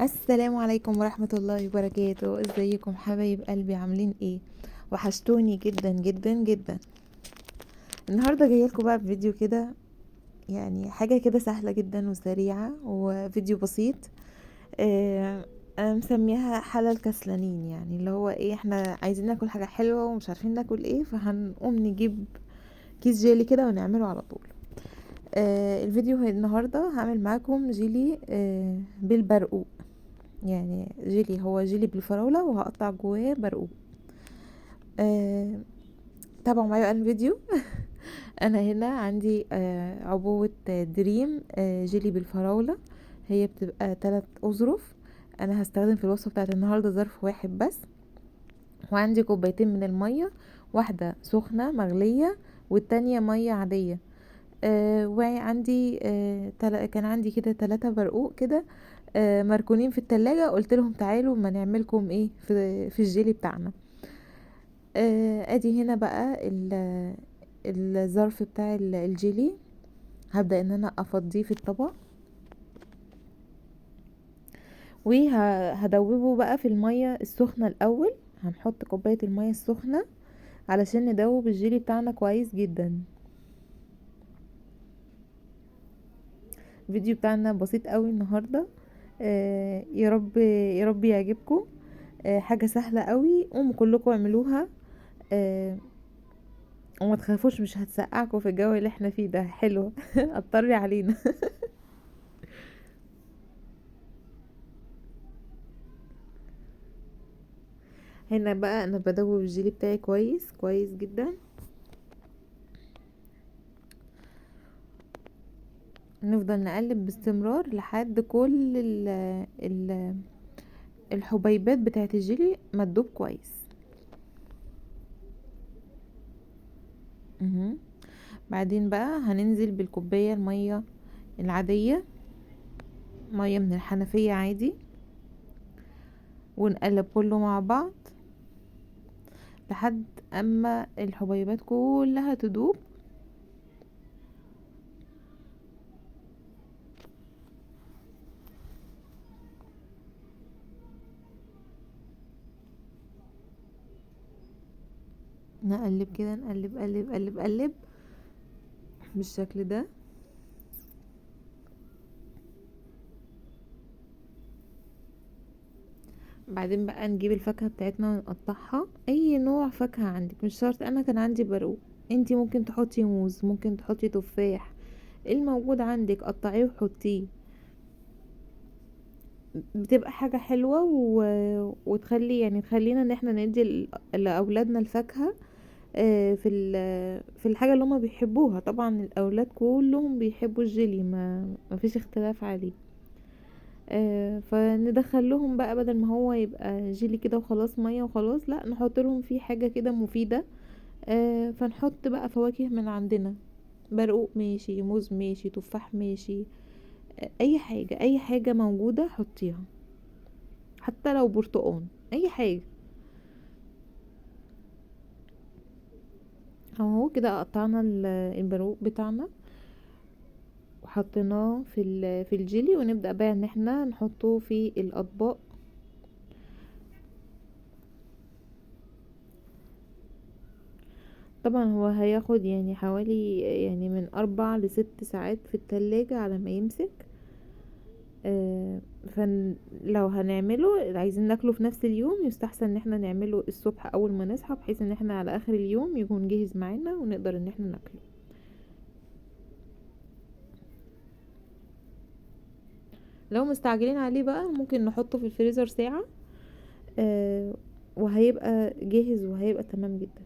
السلام عليكم ورحمة الله وبركاته. ازيكم حبايب قلبي؟ عاملين ايه؟ وحشتوني جدا جدا جدا. النهاردة جايه لكم بقى بفيديو كده، يعني حاجة كده سهلة جدا وسريعة وفيديو بسيط. انا مسميها حلا الكسلانين، يعني اللي هو ايه، احنا عايزين ناكل حاجة حلوة ومش عارفين ناكل ايه، فهنقوم نجيب كيس جيلي كده ونعمله على طول. الفيديو النهاردة هعمل معاكم جيلي بالبرقوق. يعني جيلي، هو جيلي بالفراولة وهقطع جواه برقوق. آه تابعوا معايا بقى الفيديو. انا هنا عندي عبوة دريم جيلي بالفراولة. هي بتبقى 3 أظرف. انا هستخدم في الوصفة بتاعت النهاردة ظرف واحد بس. وعندي كوبايتين من المية، واحدة سخنة مغلية والتانية مية عادية. وعندي كان عندي كده 3 برقوق كده مركونين في التلاجة. قلت لهم تعالوا ما نعملكم ايه في الجيلي بتاعنا. ادي هنا بقى الظرف بتاع الجيلي. هبدأ ان انا افضيه في الطبق، وهدوبه بقى في المية السخنة الاول. هنحط كوباية المية السخنة علشان ندوب الجيلي بتاعنا كويس جدا. الفيديو بتاعنا بسيط قوي النهاردة. يا رب يا رب يعجبكم. حاجة سهلة قوي، قوموا كلكم اعملوها. آه وما تخافوش، مش هتسقعكم في الجو اللي احنا فيه ده، حلو. اضطري علينا. هنا بقى انا بدوب الجيلي بتاعي كويس كويس جدا. نفضل نقلب باستمرار لحد كل ال الحبيبات بتاعت الجيلي ما تدوب كويس. مهم. بعدين بقى هننزل بالكوباية المية العادية، مية من الحنفية عادي، ونقلب كله مع بعض لحد اما الحبيبات كلها تدوب. نقلب كده، نقلب قلب قلب قلب بالشكل ده. بعدين بقى نجيب الفاكهة بتاعتنا ونقطعها، اي نوع فاكهة عندك، مش شرط. انا كان عندي برقوق، انتي ممكن تحطي موز، ممكن تحطي تفاح، الموجود عندك قطعيه وحطيه. بتبقى حاجة حلوة وتخلي، يعني تخلينا ان احنا ندي لأولادنا الفاكهة في الحاجة اللي هما بيحبوها. طبعا الأولاد كلهم بيحبوا الجيلي، ما فيش اختلاف عليه. فندخل لهم بقى، بدل ما هو يبقى جيلي كده وخلاص، مية وخلاص، لا نحط لهم فيه حاجة كده مفيدة. فنحط بقى فواكه من عندنا، برقوق ماشي، موز ماشي، تفاح ماشي. اي حاجة اي حاجة موجودة حطيها، حتى لو برتقان، اي حاجة. اهو كده قطعنا البرقوق بتاعنا وحطيناه في الجيلي، ونبدأ بقى ان احنا نحطه في الاطباق. طبعا هو هياخد يعني حوالي، يعني من 4 ل6 ساعات في التلاجة على ما يمسك. فلو هنعمله، عايزين ناكله في نفس اليوم، يستحسن ان احنا نعمله الصبح اول ما نصحى، بحيث ان احنا على اخر اليوم يكون جاهز معانا ونقدر ان احنا ناكله. لو مستعجلين عليه بقى ممكن نحطه في الفريزر ساعة، آه وهيبقى جاهز وهيبقى تمام جدا.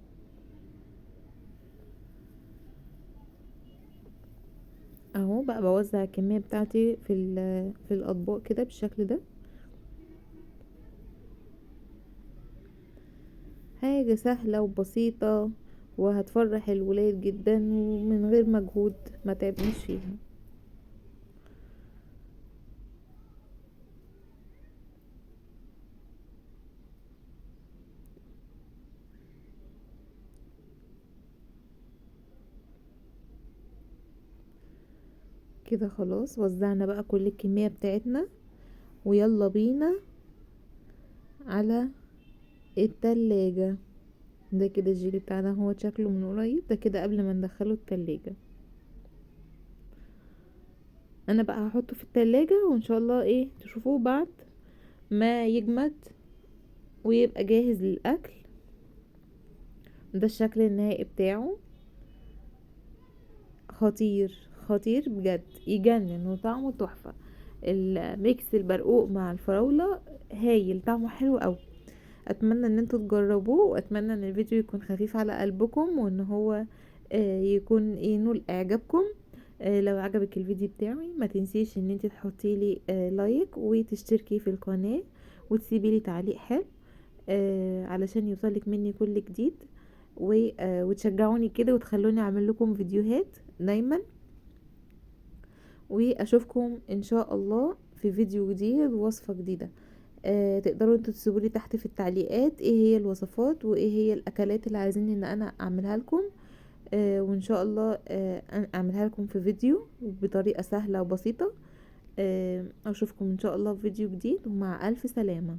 اهو بقى بوزع الكمية بتاعتي في الاطباق كده بالشكل ده. حاجة سهلة وبسيطة، وهتفرح الولاد جدا ومن غير مجهود، ما تعبنيش فيها. كده خلاص وزعنا بقى كل الكمية بتاعتنا ويلا بينا على التلاجة. ده كده الجيلي بتاعنا هو شكله من قريب، ده كده قبل ما ندخله التلاجة. انا بقى هحطه في التلاجة وان شاء الله ايه تشوفوه بعد ما يجمد ويبقى جاهز للاكل. ده الشكل النهائي بتاعه، خطير خطير بجد، يجنن وطعمه تحفة. الميكس البرقوق مع الفراولة هايل، طعمه حلو قوي. اتمنى ان انتوا تجربوه، واتمنى ان الفيديو يكون خفيف على قلبكم، وان هو يكون ينول اعجابكم. لو عجبك الفيديو بتاعي ما تنسيش ان انت تحطي لي لايك وتشتركي في القناة وتسيبي لي تعليق حلو علشان يوصلك مني كل جديد، وتشجعوني كده وتخلوني اعمل لكم فيديوهات دايما. واشوفكم ان شاء الله في فيديو جديد ووصفة جديدة. تقدروا انتوا تسيبوا لي تحت في التعليقات ايه هي الوصفات وايه هي الاكلات اللي عايزين ان انا اعملها لكم. وان شاء الله اعملها لكم في فيديو بطريقة سهلة وبسيطة. اشوفكم ان شاء الله في فيديو جديد، ومع الف سلامة.